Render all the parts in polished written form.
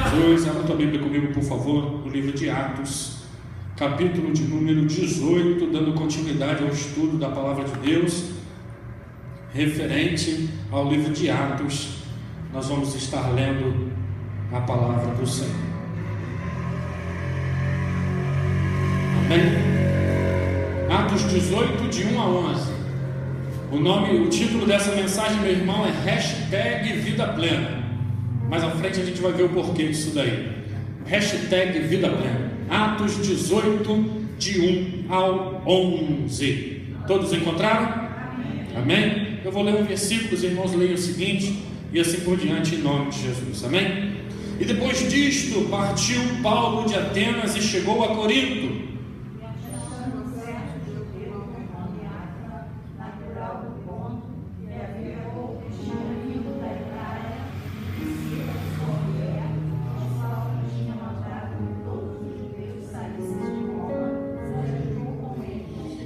Jesus. Abra tua Bíblia comigo, por favor, no livro de Atos, capítulo de número 18, dando continuidade ao estudo da palavra de Deus, referente ao livro de Atos. Nós vamos estar lendo a palavra do Senhor. Amém? Atos 18, de 1 a 11. O título dessa mensagem, meu irmão, é Hashtag Vida Plena. Mais à frente a gente vai ver o porquê disso daí. Hashtag Vida Plena. Atos 18, de 1 ao 11. Todos encontraram? Amém? Eu vou ler um versículo, os irmãos leiam o seguinte, e assim por diante, em nome de Jesus. Amém? E depois disto, partiu Paulo de Atenas e chegou a Corinto.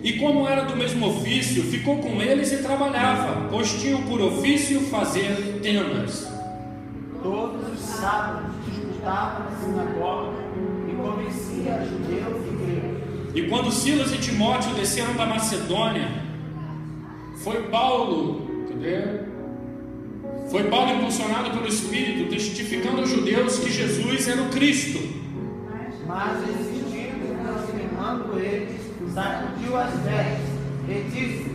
E como era do mesmo ofício, ficou com eles e trabalhava, pois tinham por ofício fazer tendas. Todos os sábados disputava na sinagoga e convencia judeus e gregos. E quando Silas e Timóteo desceram da Macedônia, foi Paulo impulsionado pelo Espírito, testificando aos judeus que Jesus era o Cristo. Mas insistindo e transformando eles, sacudiu as vestes e disse: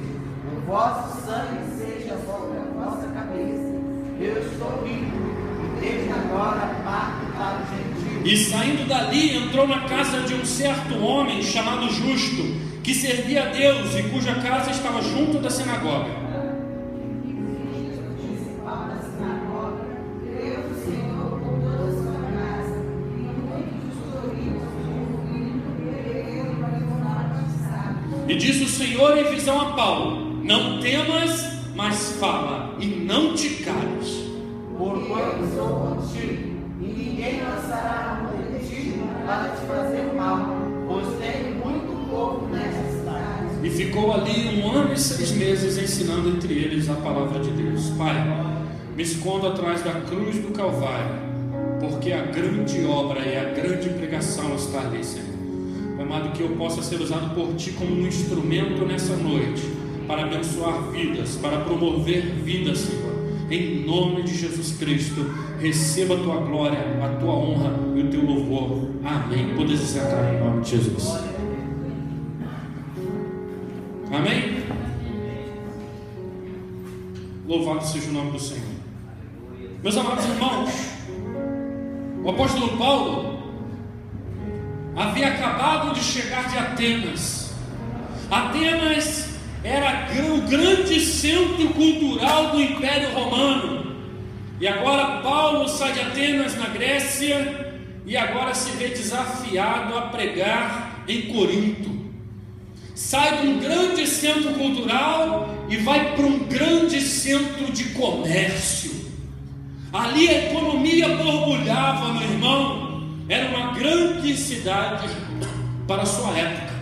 o vosso sangue seja sobre a vossa cabeça. Eu estou rico, e desde agora parto para os gentios. E saindo dali, entrou na casa de um certo homem chamado Justo, que servia a Deus e cuja casa estava junto da sinagoga. E disse o Senhor em visão a Paulo: não temas, mas fala, e não te cales. Porquanto sou contigo, e ninguém lançará a mão de ti para te fazer mal, pois tenho muito povo nesta cidade. E ficou ali 1 ano e 6 meses ensinando entre eles a palavra de Deus. Pai, me escondo atrás da cruz do Calvário, porque a grande obra e a grande pregação está ali, Senhor. Amado, que eu possa ser usado por Ti como um instrumento nessa noite, para abençoar vidas, para promover vidas, Senhor. Em nome de Jesus Cristo, receba a Tua glória, a Tua honra e o Teu louvor. Amém. Podes sentar em nome de Jesus. Amém? Louvado seja o nome do Senhor. Meus amados irmãos, o apóstolo Paulo havia acabado de chegar de Atenas. Atenas era o grande centro cultural do Império Romano. E agora Paulo sai de Atenas, na Grécia, e agora se vê desafiado a pregar em Corinto. Sai de um grande centro cultural e vai para um grande centro de comércio. Ali a economia borbulhava, meu irmão. Era uma grande cidade para a sua época.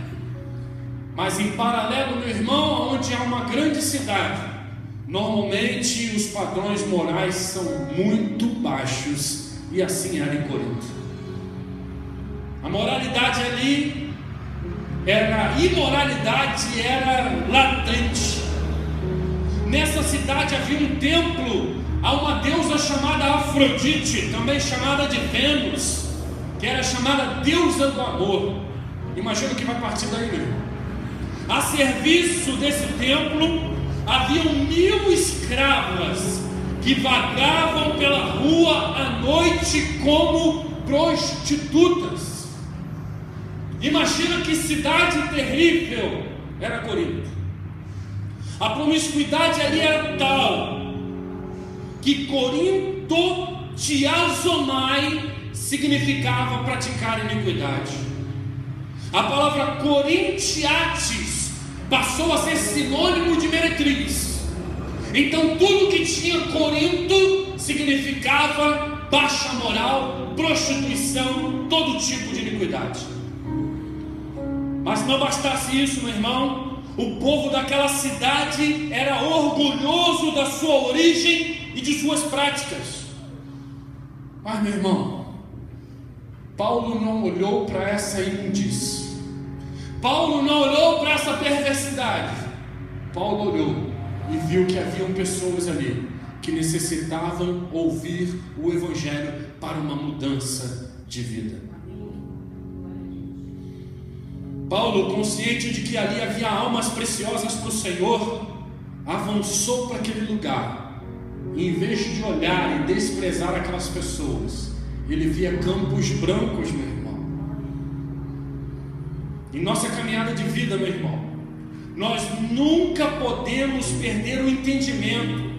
Mas em paralelo, meu irmão, onde há uma grande cidade, normalmente os padrões morais são muito baixos. E assim era em Corinto. A moralidade ali a imoralidade era latente. Nessa cidade havia um templo a uma deusa chamada Afrodite, também chamada de Vênus, que era chamada deusa do amor. Imagina o que vai partir daí, meu irmão. A serviço desse templo haviam 1000 escravas que vagavam pela rua à noite como prostitutas. Imagina que cidade terrível era Corinto. A promiscuidade ali era tal que Corinto tiazomai significava praticar iniquidade. A palavra corintiates passou a ser sinônimo de meretriz. Então tudo que tinha Corinto significava baixa moral, prostituição, todo tipo de iniquidade. Mas não bastasse isso, meu irmão, o povo daquela cidade era orgulhoso da sua origem e de suas práticas. Mas, meu irmão, Paulo não olhou para essa imundície. Paulo não olhou para essa perversidade. Paulo olhou e viu que haviam pessoas ali que necessitavam ouvir o Evangelho para uma mudança de vida. Paulo, consciente de que ali havia almas preciosas para o Senhor, avançou para aquele lugar. E em vez de olhar e desprezar aquelas pessoas, ele via campos brancos, meu irmão. Em nossa caminhada de vida, meu irmão, nós nunca podemos perder o entendimento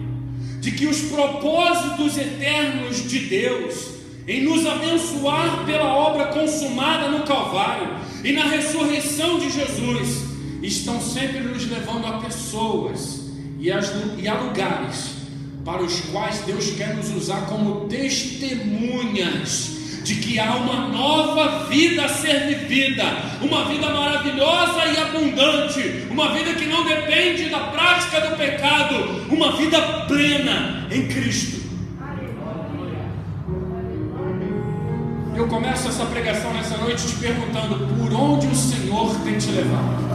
de que os propósitos eternos de Deus em nos abençoar pela obra consumada no Calvário e na ressurreição de Jesus estão sempre nos levando a pessoas e a lugares para os quais Deus quer nos usar como testemunhas de que há uma nova vida a ser vivida, uma vida maravilhosa e abundante, uma vida que não depende da prática do pecado, uma vida plena em Cristo. Eu começo essa pregação nessa noite te perguntando: por onde o Senhor tem te levado?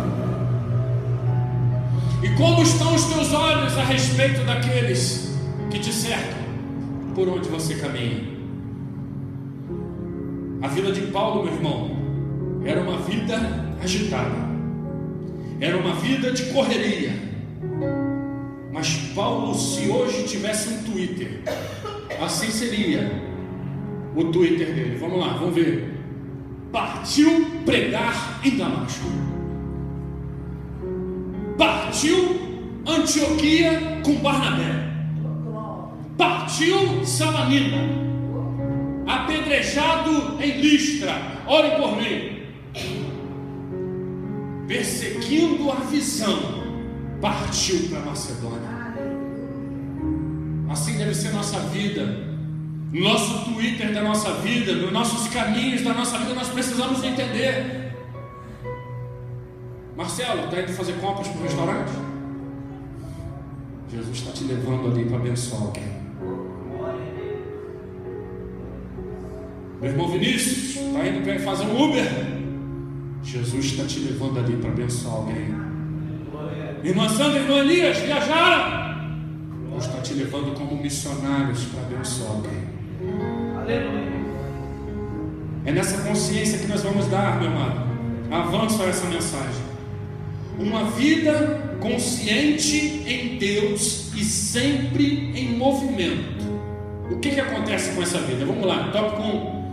E como estão os teus olhos a respeito daqueles que te cercam? Por onde você caminha? A vida de Paulo, meu irmão, era uma vida agitada, era uma vida de correria. Mas Paulo, se hoje tivesse um Twitter, assim seria o Twitter dele. Vamos lá, vamos ver. Partiu pregar em Damasco. Partiu Antioquia com Barnabé. Partiu Salamina. Apedrejado em Listra. Ore por mim. Perseguindo a visão, partiu para Macedônia. Assim deve ser nossa vida. No nosso Twitter da nossa vida, nos nossos caminhos da nossa vida, nós precisamos entender. Marcelo, está indo fazer compras para o restaurante? Jesus está te levando ali para abençoar alguém. Meu irmão Vinícius, está indo para fazer um Uber? Jesus está te levando ali para abençoar alguém. Irmã Sandra e irmã Elias viajaram? Deus está te levando como missionários para abençoar alguém. É nessa consciência que nós vamos dar, meu amado, avanço a essa mensagem. Uma vida consciente em Deus e sempre em movimento. O que acontece com essa vida? Vamos lá, tópico 1.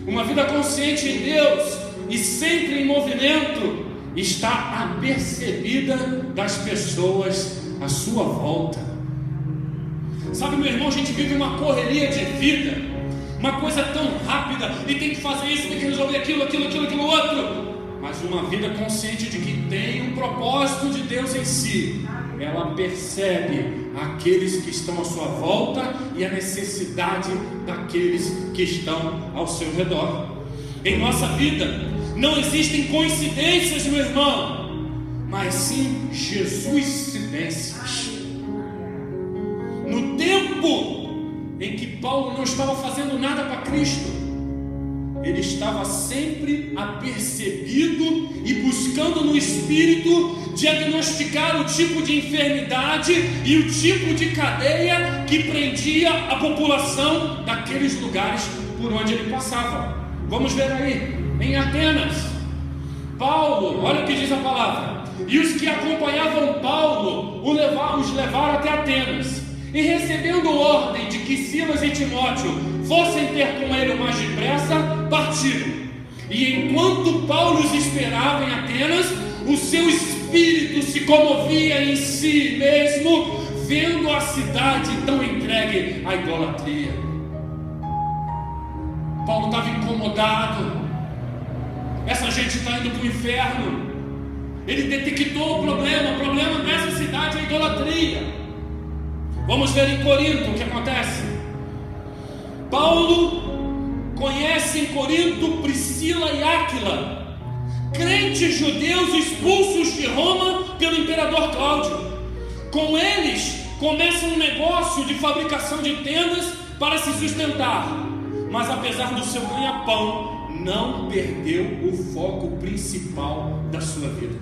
Uma vida consciente em Deus e sempre em movimento está apercebida das pessoas à sua volta. Sabe, meu irmão, a gente vive uma correria de vida, uma coisa tão rápida, e tem que fazer isso, tem que resolver aquilo outro. Mas uma vida consciente de que tem um propósito de Deus em si, ela percebe aqueles que estão à sua volta e a necessidade daqueles que estão ao seu redor. Em nossa vida não existem coincidências, meu irmão, mas sim Jesuscidências. No tempo em que Paulo não estava fazendo nada para Cristo, ele estava sempre apercebido e buscando no Espírito diagnosticar o tipo de enfermidade e o tipo de cadeia que prendia a população daqueles lugares por onde ele passava. Vamos ver aí, em Atenas, Paulo, olha o que diz a palavra: e os que acompanhavam Paulo os levaram até Atenas, e recebendo ordem de que Silas e Timóteo fossem ter com ele o mais depressa, partiram. E enquanto Paulo os esperava em Atenas, o seu espírito se comovia em si mesmo, vendo a cidade tão entregue à idolatria. Paulo estava incomodado. Essa gente está indo para o inferno. Ele detectou o problema dessa cidade é a idolatria. Vamos ver em Corinto o que acontece. Paulo conhece em Corinto Priscila e Áquila, crentes judeus expulsos de Roma pelo imperador Cláudio. Com eles começa um negócio de fabricação de tendas para se sustentar. mas apesar do seu ganha-pão, não perdeu o foco principal da sua vida.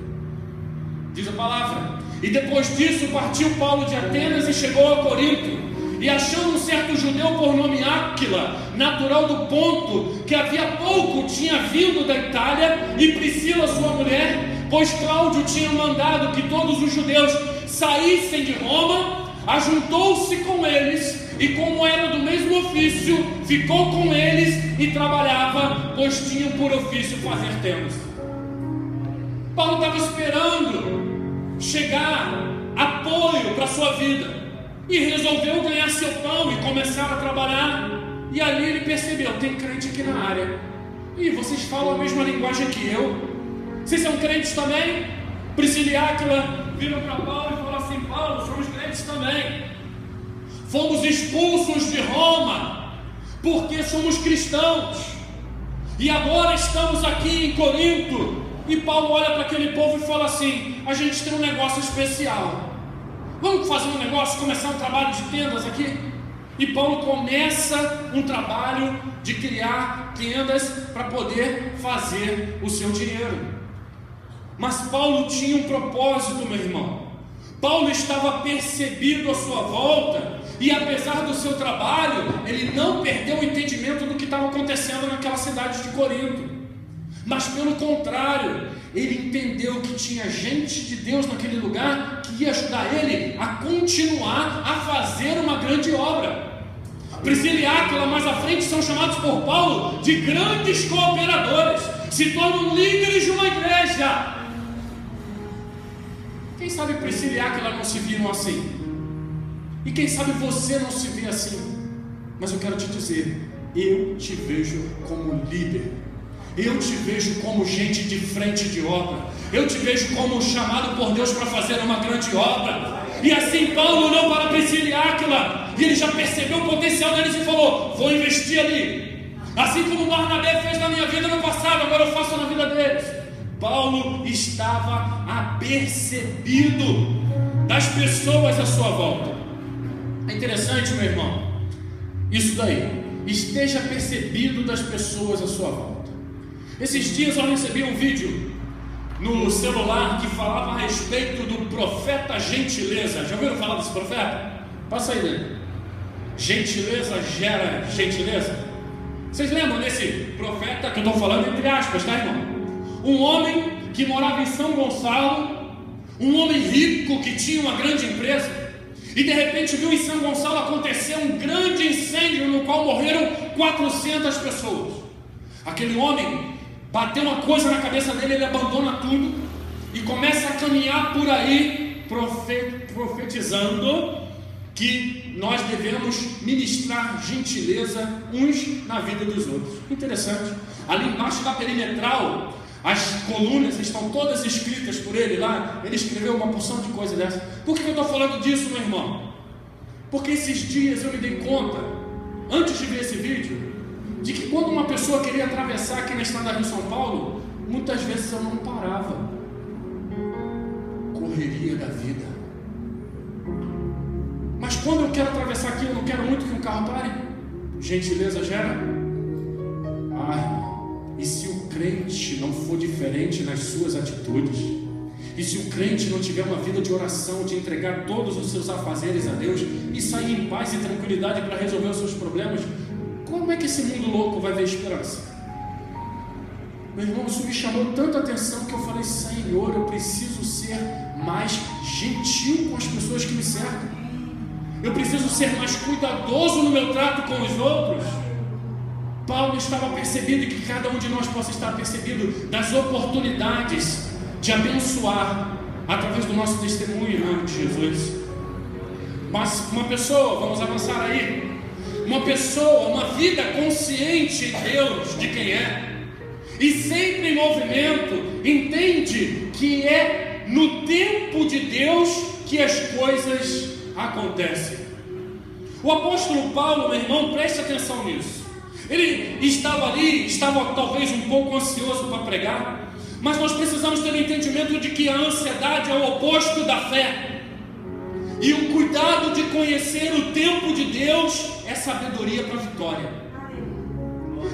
Diz a palavra: e depois disso partiu Paulo de Atenas e chegou a Corinto. E achando um certo judeu por nome Áquila, natural do Ponto, que havia pouco tinha vindo da Itália, e Priscila sua mulher, pois Cláudio tinha mandado que todos os judeus saíssem de Roma, ajuntou-se com eles, e como era do mesmo ofício, ficou com eles e trabalhava, pois tinham por ofício fazer tendas. Paulo estava esperando chegar apoio para a sua vida, e resolveu ganhar seu pão e começar a trabalhar. E ali ele percebeu: tem crente aqui na área, e vocês falam a mesma linguagem que eu. Vocês são crentes também? Priscila e Áquila viram para Paulo e falaram assim: Paulo, somos crentes também. Fomos expulsos de Roma porque somos cristãos, e agora estamos aqui em Corinto. E Paulo olha para aquele povo e fala assim: a gente tem um negócio especial. Vamos fazer um negócio, começar um trabalho de tendas aqui? E Paulo começa um trabalho de criar tendas para poder fazer o seu dinheiro. Mas Paulo tinha um propósito, meu irmão. Paulo estava percebido à sua volta, e apesar do seu trabalho, ele não perdeu o entendimento do que estava acontecendo naquela cidade de Corinto. Mas pelo contrário, ele entendeu que tinha gente de Deus naquele lugar que ia ajudar ele a continuar a fazer uma grande obra. Priscila e Áquila mais à frente são chamados por Paulo de grandes cooperadores, se tornam líderes de uma igreja. Quem sabe Priscila e Áquila não se viram assim? E quem sabe você não se vê assim? Mas eu quero te dizer, eu te vejo como líder. Eu te vejo como gente de frente de obra. Eu te vejo como chamado por Deus para fazer uma grande obra. E assim Paulo olhou para Priscila e Áquila, e ele já percebeu o potencial deles e falou: vou investir ali. Assim como Barnabé fez na minha vida no passado, agora eu faço na vida deles. Paulo estava apercebido das pessoas à sua volta. É interessante, meu irmão, isso daí. Esteja percebido das pessoas à sua volta. Esses dias eu recebi um vídeo no celular que falava a respeito do profeta Gentileza. Já ouviram falar desse profeta? Passa aí dele. Gentileza gera gentileza. Vocês lembram desse profeta que eu estou falando entre aspas, tá, irmão? Um homem que morava em São Gonçalo, um homem rico que tinha uma grande empresa, e de repente viu em São Gonçalo acontecer um grande incêndio no qual morreram 400 pessoas. Aquele homem bateu uma coisa na cabeça dele, ele abandona tudo e começa a caminhar por aí profetizando que nós devemos ministrar gentileza uns na vida dos outros. Interessante. Ali embaixo da perimetral, as colunas estão todas escritas por ele lá. Ele escreveu uma porção de coisa dessa. Por que eu estou falando disso, meu irmão? Porque esses dias eu me dei conta, antes de ver esse vídeo, de que quando uma pessoa queria atravessar aqui na estrada Rio São Paulo, muitas vezes eu não parava. Correria da vida. Mas quando eu quero atravessar aqui, eu não quero muito que um carro pare. Gentileza gera. E se o crente não for diferente nas suas atitudes, e se o crente não tiver uma vida de oração, de entregar todos os seus afazeres a Deus e sair em paz e tranquilidade para resolver os seus problemas, como é que esse mundo louco vai ver esperança? Meu irmão, isso me chamou tanta atenção que eu falei: Senhor, eu preciso ser mais gentil com as pessoas que me cercam. Eu preciso ser mais cuidadoso no meu trato com os outros. Paulo estava percebido, e que cada um de nós possa estar percebido das oportunidades de abençoar através do nosso testemunho em nome de Jesus. Mas uma pessoa, vamos avançar aí, uma pessoa, uma vida consciente em Deus de quem é, e sempre em movimento, entende que é no tempo de Deus que as coisas acontecem. O apóstolo Paulo, meu irmão, preste atenção nisso. Ele estava ali, estava talvez um pouco ansioso para pregar, mas nós precisamos ter o entendimento de que a ansiedade é o oposto da fé, e o cuidado de conhecer o tempo de Deus é sabedoria para a vitória.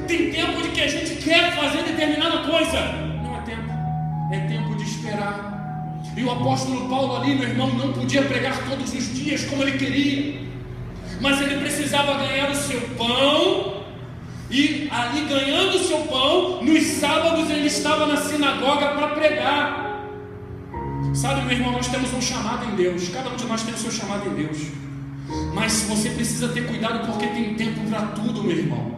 Tem tempo de que a gente quer fazer determinada coisa. Não é tempo. É tempo de esperar. E o apóstolo Paulo ali, meu irmão, não podia pregar todos os dias como ele queria. Mas ele precisava ganhar o seu pão. E ali ganhando o seu pão, nos sábados ele estava na sinagoga para pregar. Sabe, meu irmão, nós temos um chamado em Deus. Cada um de nós tem o seu chamado em Deus. Mas você precisa ter cuidado, porque tem tempo para tudo, meu irmão.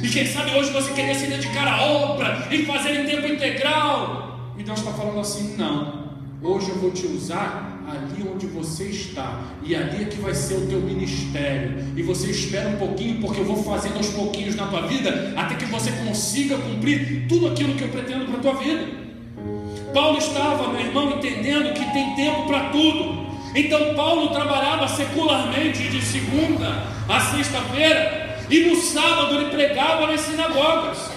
E quem sabe hoje você queria se dedicar à obra e fazer em tempo integral. E Deus está falando assim: não. Hoje eu vou te usar ali onde você está, e ali é que vai ser o teu ministério. E você espera um pouquinho, porque eu vou fazendo aos pouquinhos na tua vida, até que você consiga cumprir tudo aquilo que eu pretendo para a tua vida. Paulo estava, meu irmão, entendendo que tem tempo para tudo. Então Paulo trabalhava secularmente de segunda a sexta-feira, e no sábado ele pregava nas sinagogas.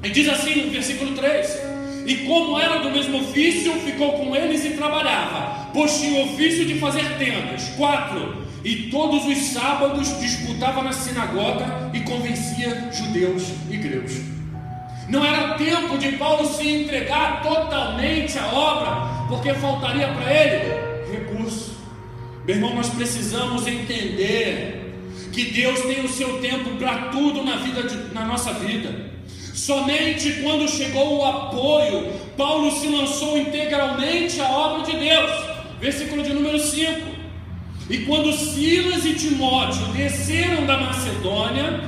E diz assim no versículo 3: e como era do mesmo ofício, ficou com eles e trabalhava, pois tinha o ofício de fazer tendas. 4. E todos os sábados disputava na sinagoga e convencia judeus e gregos. Não era tempo de Paulo se entregar totalmente à obra, porque faltaria para ele recurso. Meu irmão, nós precisamos entender que Deus tem o seu tempo para tudo na nossa vida. Somente quando chegou o apoio, Paulo se lançou integralmente à obra de Deus. Versículo de número 5. E quando Silas e Timóteo desceram da Macedônia,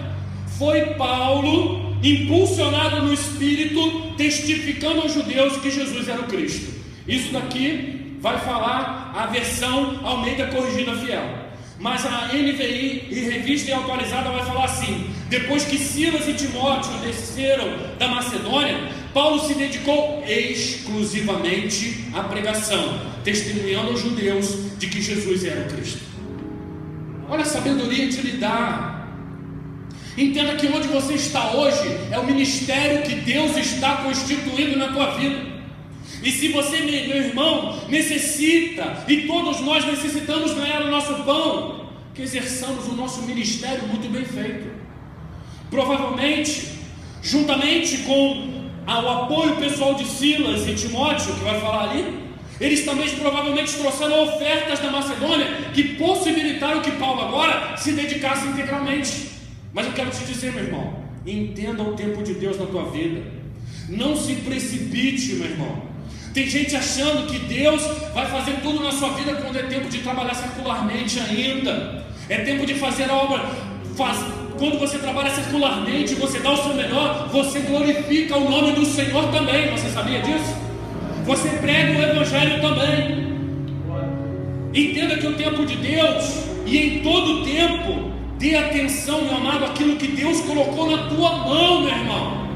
foi Paulo, impulsionado no Espírito, testificando aos judeus que Jesus era o Cristo. Isso daqui vai falar a versão Almeida Corrigida Fiel. Mas a NVI e Revista Atualizada vai falar assim: depois que Silas e Timóteo desceram da Macedônia, Paulo se dedicou exclusivamente à pregação, testemunhando aos judeus de que Jesus era o Cristo. Olha a sabedoria de lidar. Entenda que onde você está hoje é o ministério que Deus está constituindo na tua vida. E se você, meu irmão, necessita, e todos nós necessitamos ganhar o nosso pão, que exerçamos o nosso ministério muito bem feito. Provavelmente, juntamente com o apoio pessoal de Silas e Timóteo, que vai falar ali, eles também provavelmente trouxeram ofertas da Macedônia que possibilitaram que Paulo agora se dedicasse integralmente. Mas eu quero te dizer, meu irmão, entenda o tempo de Deus na tua vida. Não se precipite, meu irmão. Tem gente achando que Deus vai fazer tudo na sua vida quando é tempo de trabalhar secularmente ainda. É tempo de fazer a obra. Quando você trabalha secularmente, você dá o seu melhor, você glorifica o nome do Senhor também. Você sabia disso? Você prega o Evangelho também. Entenda que o tempo de Deus, e em todo tempo, dê atenção, meu amado, àquilo que Deus colocou na tua mão, meu irmão.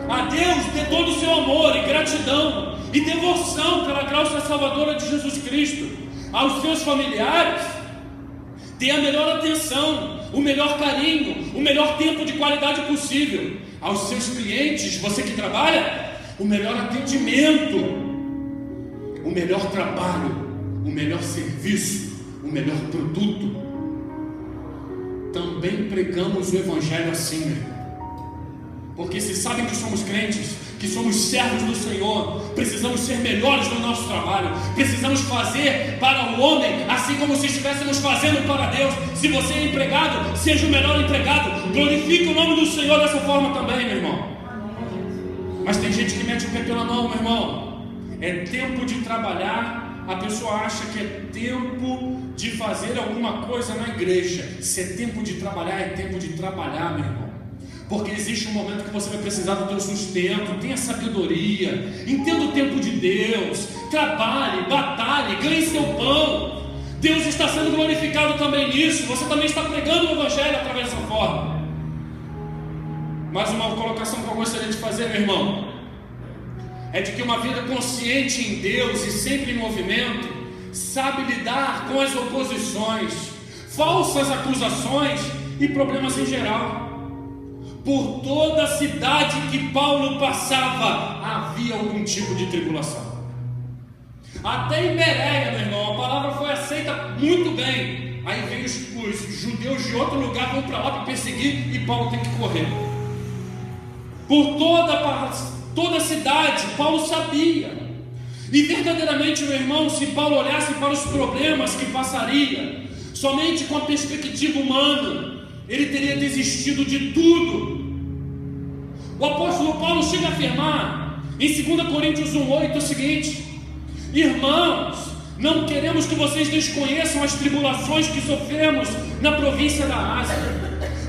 A Deus dê todo o seu amor e gratidão e devoção pela graça salvadora de Jesus Cristo. Aos seus familiares, dê a melhor atenção, o melhor carinho, o melhor tempo de qualidade possível. Aos seus clientes, você que trabalha, o melhor atendimento, o melhor trabalho, o melhor serviço, o melhor produto. Também pregamos o Evangelho assim, meu irmão. Porque se sabem que somos crentes, que somos servos do Senhor, precisamos ser melhores no nosso trabalho, precisamos fazer para o homem assim como se estivéssemos fazendo para Deus. Se você é empregado, seja o melhor empregado, glorifique o nome do Senhor dessa forma também, meu irmão. Mas tem gente que mete o pé pela mão, meu irmão. É tempo de trabalhar, a pessoa acha que é tempo de fazer alguma coisa na igreja. Se é tempo de trabalhar, é tempo de trabalhar, meu irmão. Porque existe um momento que você vai precisar do teu sustento. Tenha sabedoria, entenda o tempo de Deus, trabalhe, batalhe, ganhe seu pão. Deus está sendo glorificado também nisso. Você também está pregando o Evangelho através dessa forma. Mais uma colocação que eu gostaria de fazer, meu irmão, é de que uma vida consciente em Deus e sempre em movimento sabe lidar com as oposições, falsas acusações e problemas em geral. Por toda a cidade que Paulo passava, havia algum tipo de tribulação. Até em Bereia, meu irmão, a palavra foi aceita muito bem. Aí vem os judeus de outro lugar, vão para lá para perseguir, e Paulo tem que correr. Por toda a cidade, Paulo sabia. E verdadeiramente, meu irmão, se Paulo olhasse para os problemas que passaria, somente com a perspectiva humana, ele teria desistido de tudo. O apóstolo Paulo chega a afirmar em 2 Coríntios 1,8 o seguinte: irmãos, não queremos que vocês desconheçam as tribulações que sofremos na província da Ásia,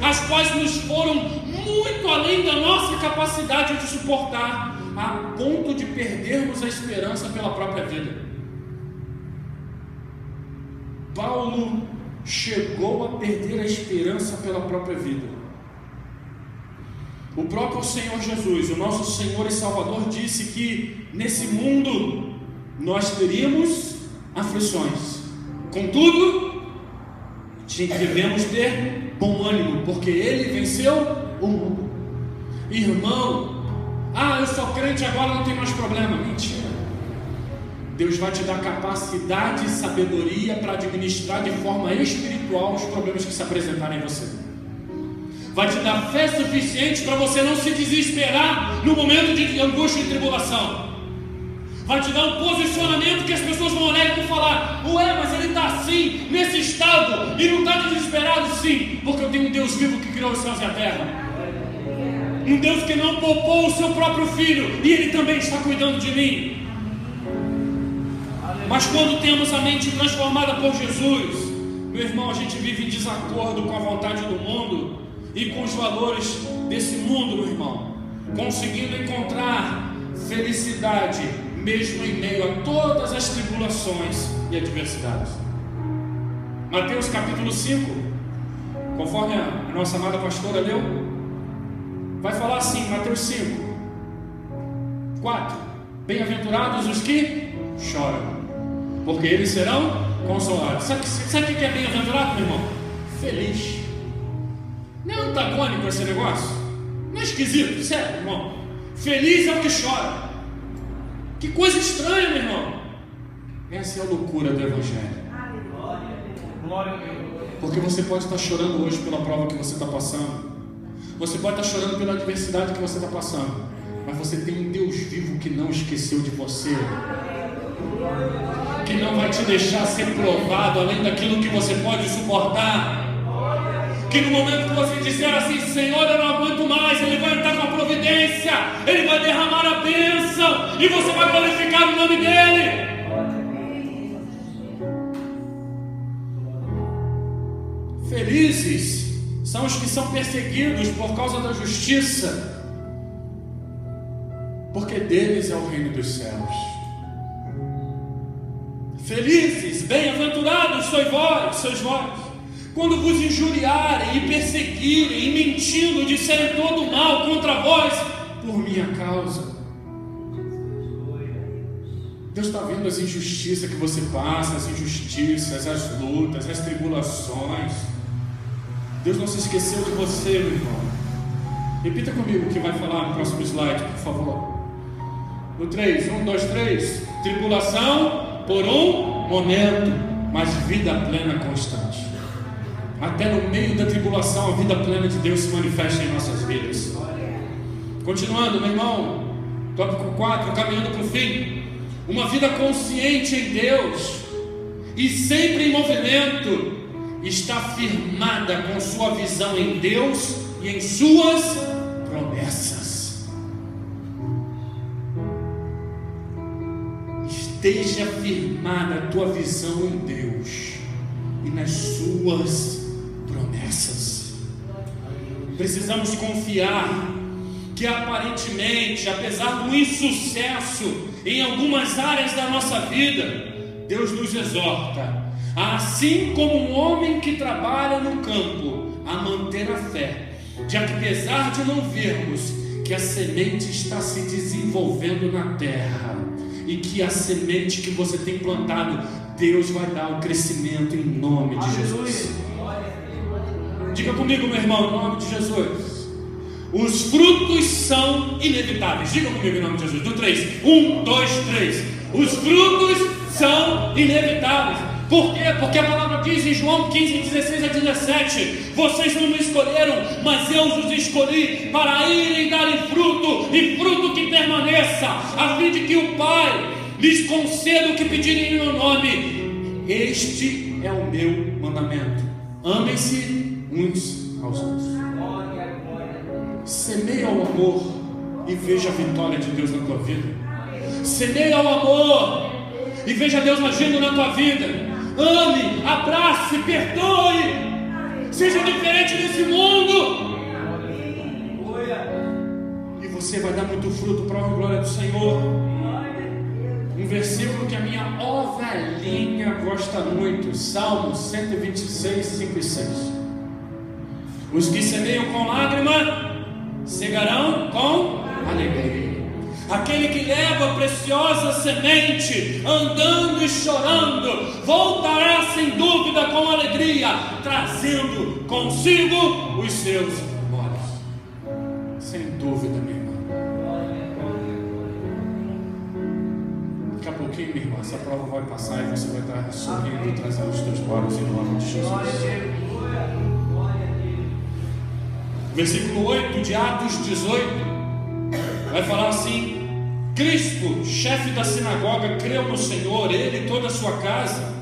as quais nos foram muito além da nossa capacidade de suportar, a ponto de perdermos a esperança pela própria vida. Paulo chegou a perder a esperança pela própria vida. O próprio Senhor Jesus, o nosso Senhor e Salvador, disse que nesse mundo nós teríamos aflições. Contudo, devemos ter bom ânimo, porque Ele venceu o mundo. Irmão, eu sou crente, agora não tem mais problema. Mentira. Deus vai te dar capacidade e sabedoria para administrar de forma espiritual os problemas que se apresentarem em você. Vai te dar fé suficiente para você não se desesperar no momento de angústia e tribulação. Vai te dar um posicionamento que as pessoas vão olhar e vão falar: ué, mas ele está assim, nesse estado, e não está desesperado? Sim, porque eu tenho um Deus vivo que criou os céus e a terra. Um Deus que não poupou o seu próprio filho, e Ele também está cuidando de mim. Mas quando temos a mente transformada por Jesus, meu irmão, a gente vive em desacordo com a vontade do mundo e com os valores desse mundo, meu irmão, conseguindo encontrar felicidade mesmo em meio a todas as tribulações e adversidades. Mateus capítulo 5, conforme a nossa amada pastora leu, vai falar assim, Mateus 5, 4: bem-aventurados os que choram, porque eles serão consolados. Sabe o que é bem-aventurado, meu irmão? Feliz. Não é antagônico esse negócio? Não é esquisito? Sério, irmão? Feliz é o que chora. Que coisa estranha, meu irmão. Essa é a loucura do Evangelho. Porque você pode estar chorando hoje pela prova que você está passando. Você pode estar chorando pela adversidade que você está passando, mas você tem um Deus vivo que não esqueceu de você, que não vai te deixar ser provado além daquilo que você pode suportar. Que no momento que você disser assim: Senhor, eu não aguento mais, Ele vai entrar com a providência, Ele vai derramar a bênção, e você vai glorificar o nome dEle. Felizes são os que são perseguidos por causa da justiça, porque deles é o reino dos céus. Felizes, bem-aventurados sois vós, quando vos injuriarem e perseguirem, e mentindo disserem todo mal contra vós por minha causa. Deus está vendo as injustiças que você passa, as injustiças, as lutas, as tribulações. Deus não se esqueceu de você, meu irmão. Repita comigo o que vai falar no próximo slide, por favor. No 3, 1, 2, 3. Tribulação por um momento, mas vida plena constante. Até no meio da tribulação, a vida plena de Deus se manifesta em nossas vidas. Continuando, meu irmão. Tópico 4, caminhando para o fim. Uma vida consciente em Deus e sempre em movimento, está firmada com sua visão em Deus e em suas promessas. Esteja firmada a tua visão em Deus e nas suas promessas. Precisamos confiar que aparentemente, apesar do insucesso em algumas áreas da nossa vida, Deus nos exorta, assim como um homem que trabalha no campo, a manter a fé, já que apesar de não vermos que a semente está se desenvolvendo na terra, e que a semente que você tem plantado, Deus vai dar o crescimento em nome de Jesus. Diga comigo, meu irmão, em nome de Jesus. Os frutos são inevitáveis. Diga comigo em nome de Jesus. Do 3. 1, 2, 3. Os frutos são inevitáveis. Por quê? Porque a palavra diz em João 15, 16 a 17: vocês não me escolheram, mas eu os escolhi para irem darem fruto, e fruto que permaneça, a fim de que o Pai lhes conceda o que pedirem em meu nome. Este é o meu mandamento: amem-se uns aos outros. Semeia o amor e veja a vitória de Deus na tua vida. Semeia o amor e veja Deus agindo na tua vida. Ame, abrace, perdoe. Seja diferente desse mundo, e você vai dar muito fruto para a glória do Senhor. Um versículo que a minha ovelhinha gosta muito, Salmo 126, 5 e 6. Os que semeiam com lágrima cegarão com alegria. Aquele que leva a preciosa semente, andando e chorando, voltará sem dúvida com alegria, trazendo consigo os seus molhos. Sem dúvida, minha irmã. Daqui a pouquinho, minha irmã, essa prova vai passar e você vai estar sorrindo e trazendo os teus molhos em nome de Jesus. Versículo 8 de Atos 18 vai falar assim: Crispo, chefe da sinagoga, creu no Senhor, ele e toda a sua casa.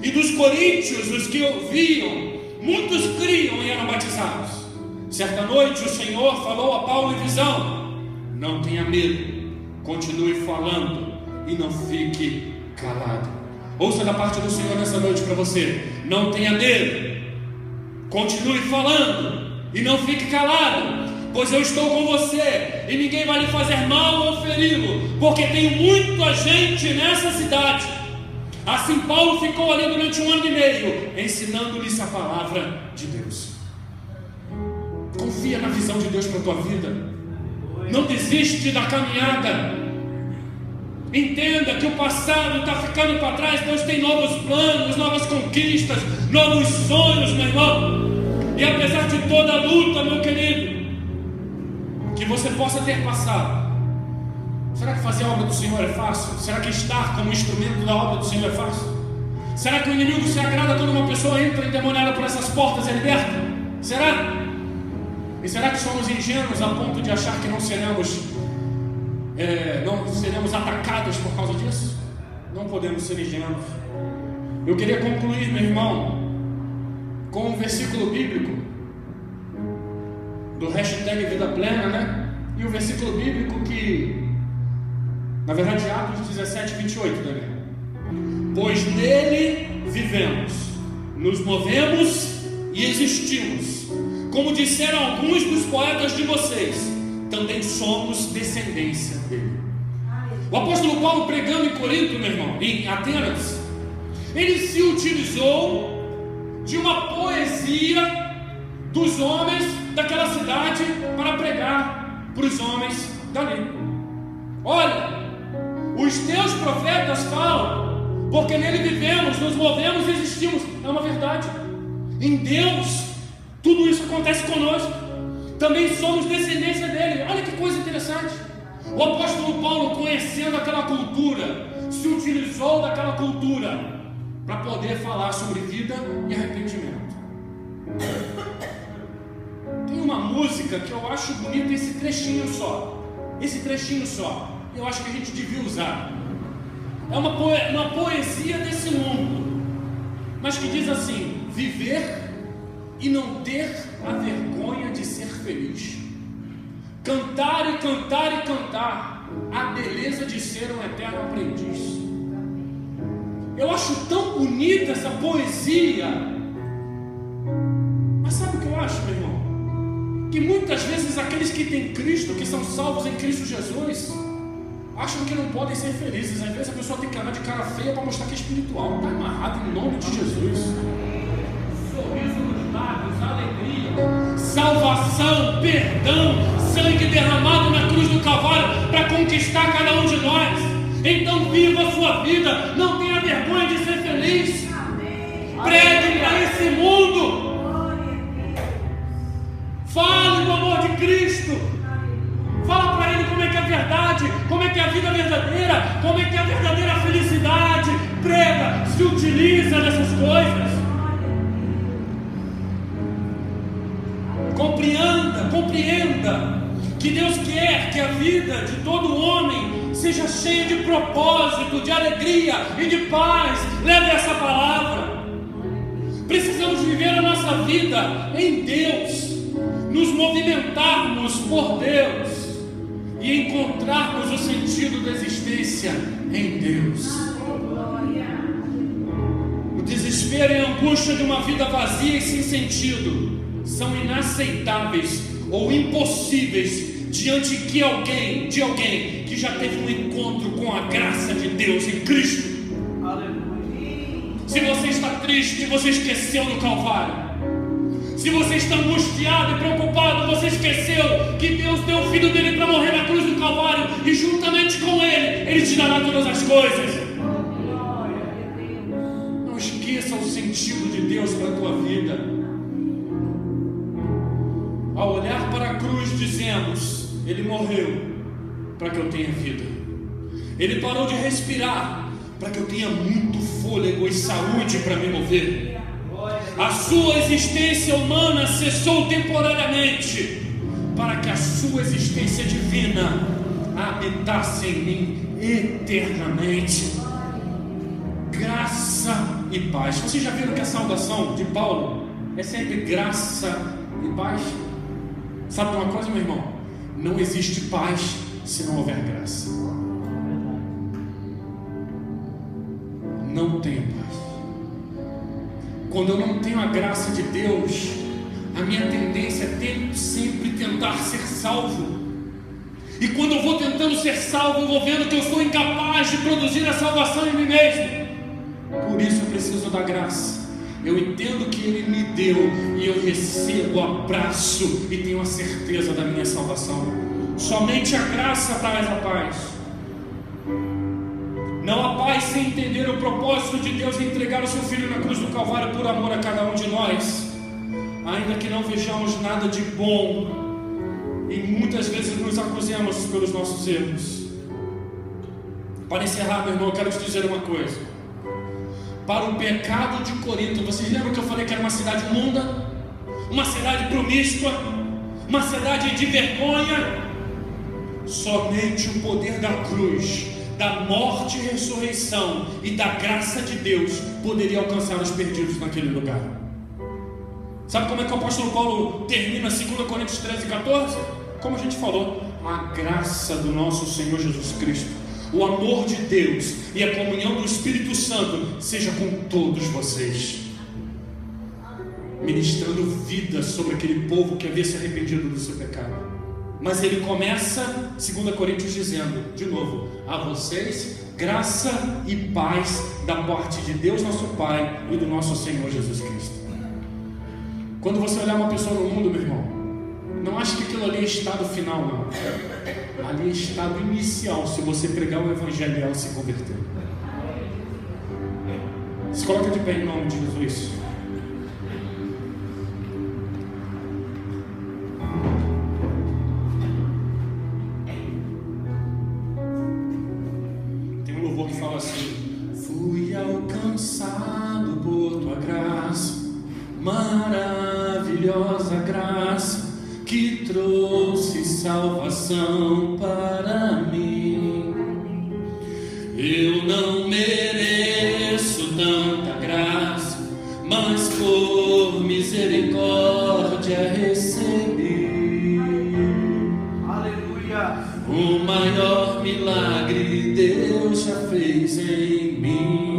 E dos coríntios, os que ouviam, muitos criam e eram batizados. Certa noite o Senhor falou a Paulo em visão: não tenha medo, continue falando e não fique calado. Ouça da parte do Senhor nessa noite para você: não tenha medo, continue falando e não fique calado, pois eu estou com você, e ninguém vai lhe fazer mal ou feri-lo, porque tenho muita gente nessa cidade. Assim Paulo ficou ali durante 1 ano e meio, ensinando-lhes a palavra de Deus. Confia na visão de Deus para a tua vida. Não desiste da caminhada. Entenda que o passado está ficando para trás. Deus tem novos planos, novas conquistas, novos sonhos, meu irmão. E apesar de toda a luta, meu querido, que você possa ter passado, será que fazer a obra do Senhor é fácil? Será que estar como instrumento da obra do Senhor é fácil? Será que o inimigo se agrada quando uma pessoa entra endemoniada por essas portas e é liberta? Será? E será que somos ingênuos a ponto de achar que não seremos atacados por causa disso? Não podemos ser ingênuos. Eu queria concluir, meu irmão, com um versículo bíblico do hashtag Vida Plena, né? E o versículo bíblico que, na verdade, Atos 17, 28 também. Pois nele vivemos, nos movemos e existimos. Como disseram alguns dos poetas de vocês, também somos descendência dele. O apóstolo Paulo, pregando em Corinto, meu irmão, em Atenas, ele se utilizou de uma poesia dos homens daquela cidade para pregar para os homens dali. Olha, os teus profetas falam, porque nele vivemos, nos movemos e existimos. É uma verdade. Em Deus, tudo isso acontece conosco. Também somos descendência dele. Olha que coisa interessante. O apóstolo Paulo, conhecendo aquela cultura, se utilizou daquela cultura para poder falar sobre vida e arrependimento. Tem uma música que eu acho bonita, esse trechinho só. Eu acho que a gente devia usar. É uma poesia desse mundo, mas que diz assim: viver e não ter a vergonha de ser feliz. Cantar e cantar e cantar a beleza de ser um eterno aprendiz. Eu acho tão bonita essa poesia. Mas sabe o que eu acho, meu irmão? Que muitas vezes aqueles que têm Cristo, que são salvos em Cristo Jesus, acham que não podem ser felizes. Às vezes a pessoa tem que andar de cara feia para mostrar que é espiritual. Está amarrado em nome de Jesus. Sorriso nos lábios, alegria, salvação, perdão, sangue derramado na cruz do Calvário para conquistar cada um de nós. Então viva a sua vida, não tenha vergonha de ser feliz. Pregue para esse mundo. Fale do amor de Cristo. Fala para ele como é que é a verdade, como é que é a vida verdadeira, como é que é a verdadeira felicidade. Prega, se utiliza dessas coisas. compreenda que Deus quer que a vida de todo homem seja cheia de propósito, de alegria e de paz. Leve essa palavra. Precisamos viver a nossa vida em Deus, nos movimentarmos por Deus e encontrarmos o sentido da existência em Deus. O desespero e a angústia de uma vida vazia e sem sentido são inaceitáveis ou impossíveis diante de alguém que já teve um encontro com a graça de Deus em Cristo. Se você está triste, você esqueceu do Calvário. Se você está angustiado e preocupado, você esqueceu que Deus deu o Filho dele para morrer na cruz do Calvário, e juntamente com Ele te dará todas as coisas. Não esqueça o sentido de Deus para a tua vida. Ao olhar para a cruz, dizemos: Ele morreu para que eu tenha vida. Ele parou de respirar para que eu tenha muito fôlego e saúde para me mover. A sua existência humana cessou temporariamente para que a sua existência divina habitasse em mim eternamente. Graça e paz. Vocês já viram que a saudação de Paulo é sempre graça e paz? Sabe uma coisa, meu irmão? Não existe paz se não houver graça. Não tenho paz. Quando eu não tenho a graça de Deus, a minha tendência é sempre tentar ser salvo. E quando eu vou tentando ser salvo, eu vou vendo que eu sou incapaz de produzir a salvação em mim mesmo. Por isso eu preciso da graça. Eu entendo que Ele me deu e eu recebo, abraço e tenho a certeza da minha salvação. Somente a graça traz a paz. Não há paz sem entender o propósito de Deus em entregar o seu Filho na cruz do Calvário por amor a cada um de nós. Ainda que não vejamos nada de bom e muitas vezes nos acusemos pelos nossos erros. Para encerrar, meu irmão, eu quero te dizer uma coisa. Para o pecado de Corinto, vocês lembram que eu falei que era uma cidade imunda? Uma cidade promíscua? Uma cidade de vergonha? Somente o poder da cruz, da morte e ressurreição e da graça de Deus poderia alcançar os perdidos naquele lugar. Sabe como é que o apóstolo Paulo termina 2 Coríntios 13:14? Como a gente falou, a graça do nosso Senhor Jesus Cristo, o amor de Deus e a comunhão do Espírito Santo seja com todos vocês, ministrando vida sobre aquele povo que havia se arrependido do seu pecado. Mas ele começa 2 Coríntios dizendo, de novo, a vocês, graça e paz da parte de Deus nosso Pai e do nosso Senhor Jesus Cristo. Quando você olhar uma pessoa no mundo, meu irmão, não ache que aquilo ali é estado final, não. Ali é estado inicial, se você pregar o Evangelho e ela se converter. Se coloca de pé em nome de Jesus. Que fala assim: fui alcançado por tua graça, maravilhosa graça que trouxe salvação para mim. Eu não mereço tanta graça, mas por misericórdia recebi. Aleluia! O maior milagre Deus já fez em mim.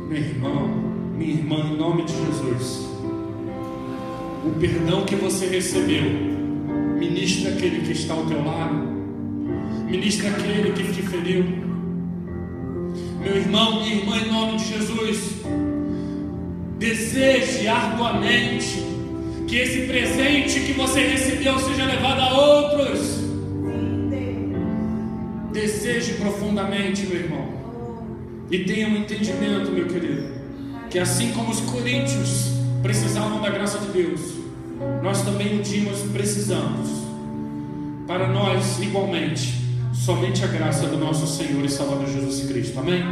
Meu irmão, minha irmã, em nome de Jesus, o perdão que você recebeu, ministra aquele que está ao teu lado, ministra aquele que te feriu. Meu irmão, minha irmã, em nome de Jesus, deseje arduamente que esse presente que você recebeu seja levado a outros. Deseje profundamente, meu irmão, e tenha um entendimento, meu querido, que assim como os coríntios precisavam da graça de Deus, nós também um dia precisamos. Para nós, igualmente, somente a graça do nosso Senhor e Salvador Jesus Cristo. Amém?